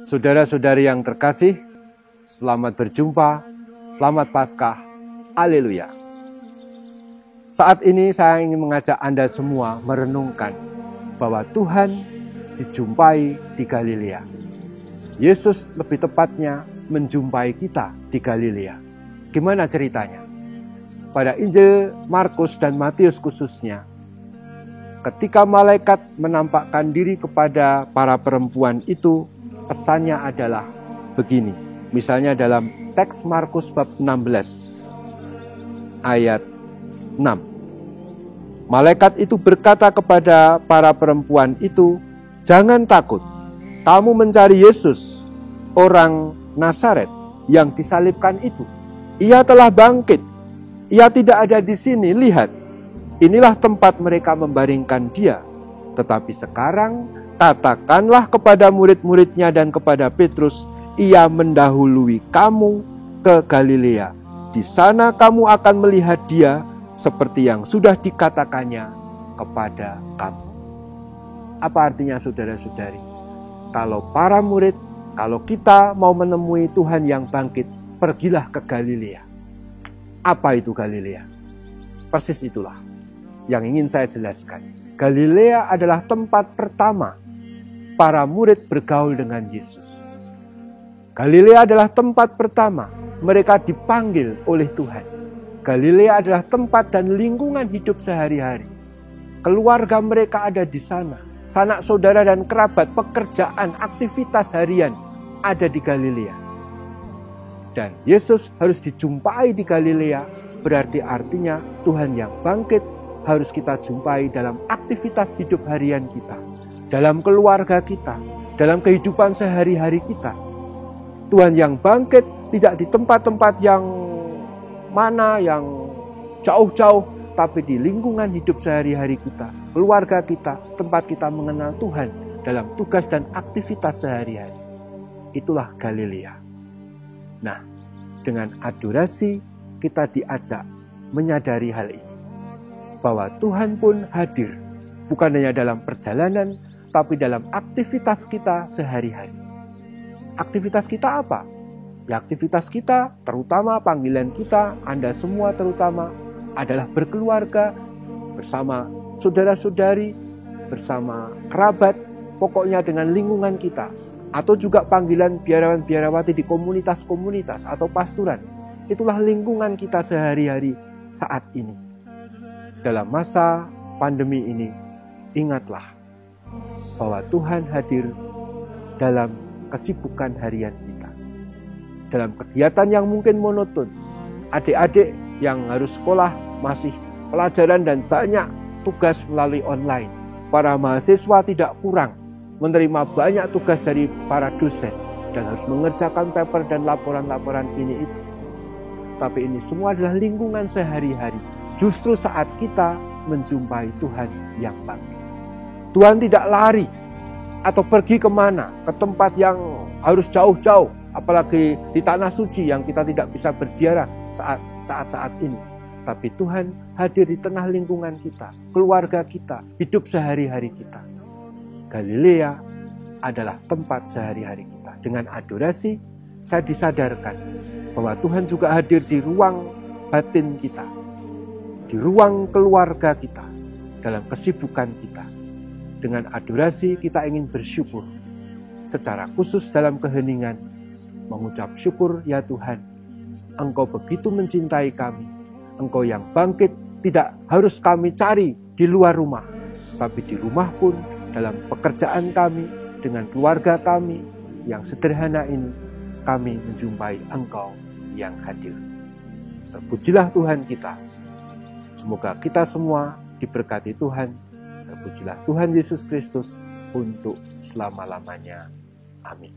Saudara-saudari yang terkasih, selamat berjumpa, selamat Paskah, haleluya. Saat ini saya ingin mengajak Anda semua merenungkan bahwa Tuhan dijumpai di Galilea. Yesus lebih tepatnya menjumpai kita di Galilea. Gimana ceritanya? Pada Injil Markus dan Matius khususnya, ketika malaikat menampakkan diri kepada para perempuan itu, pesannya adalah begini. Misalnya dalam teks Markus bab 16 ayat 6. Malaikat itu berkata kepada para perempuan itu, "Jangan takut, kamu mencari Yesus, orang Nazaret yang disalibkan itu. Ia telah bangkit. Ia tidak ada di sini, lihat. Inilah tempat mereka membaringkan dia. Tetapi sekarang katakanlah kepada murid-muridnya dan kepada Petrus, ia mendahului kamu ke Galilea. Di sana kamu akan melihat dia seperti yang sudah dikatakannya kepada kamu." Apa artinya saudara-saudari? Kalau para murid, kalau kita mau menemui Tuhan yang bangkit, pergilah ke Galilea. Apa itu Galilea? Persis itulah yang ingin saya jelaskan. Galilea adalah tempat pertama para murid bergaul dengan Yesus. Galilea adalah tempat pertama mereka dipanggil oleh Tuhan. Galilea adalah tempat dan lingkungan hidup sehari-hari. Keluarga mereka ada di sana. Sanak saudara dan kerabat, pekerjaan, aktivitas harian ada di Galilea. Dan Yesus harus dijumpai di Galilea, berarti artinya Tuhan yang bangkit harus kita jumpai dalam aktivitas hidup harian kita, dalam keluarga kita, dalam kehidupan sehari-hari kita. Tuhan yang bangkit tidak di tempat-tempat yang mana, yang jauh-jauh, tapi di lingkungan hidup sehari-hari kita, keluarga kita, tempat kita mengenal Tuhan dalam tugas dan aktivitas sehari-hari. Itulah Galilea. Nah, dengan adorasi kita diajak menyadari hal ini, bahwa Tuhan pun hadir, bukan hanya dalam perjalanan, tapi dalam aktivitas kita sehari-hari. Aktivitas kita apa? Ya, aktivitas kita, terutama panggilan kita, Anda semua terutama, adalah berkeluarga, bersama saudara-saudari, bersama kerabat, pokoknya dengan lingkungan kita. Atau juga panggilan biarawan-biarawati di komunitas-komunitas atau pasturan. Itulah lingkungan kita sehari-hari saat ini. Dalam masa pandemi ini, ingatlah bahwa Tuhan hadir dalam kesibukan harian kita. Dalam kegiatan yang mungkin monoton, adik-adik yang harus sekolah masih pelajaran dan banyak tugas melalui online. Para mahasiswa tidak kurang menerima banyak tugas dari para dosen dan harus mengerjakan paper dan laporan-laporan ini itu. Tapi ini semua adalah lingkungan sehari-hari. Justru saat kita menjumpai Tuhan yang bangkit. Tuhan tidak lari atau pergi kemana, ke tempat yang harus jauh-jauh, apalagi di tanah suci yang kita tidak bisa berziarah saat-saat ini. Tapi Tuhan hadir di tengah lingkungan kita, keluarga kita, hidup sehari-hari kita. Galilea adalah tempat sehari-hari kita. Dengan adorasi, saya disadarkan bahwa Tuhan juga hadir di ruang batin kita, di ruang keluarga kita, dalam kesibukan kita. Dengan adorasi kita ingin bersyukur secara khusus dalam keheningan, mengucap syukur, ya Tuhan, Engkau begitu mencintai kami. Engkau yang bangkit tidak harus kami cari di luar rumah, tapi di rumah pun, dalam pekerjaan kami, dengan keluarga kami yang sederhana ini, kami menjumpai Engkau yang hadir. Terpujilah Tuhan kita. Semoga kita semua diberkati Tuhan. Terpujilah Tuhan Yesus Kristus untuk selama-lamanya. Amin.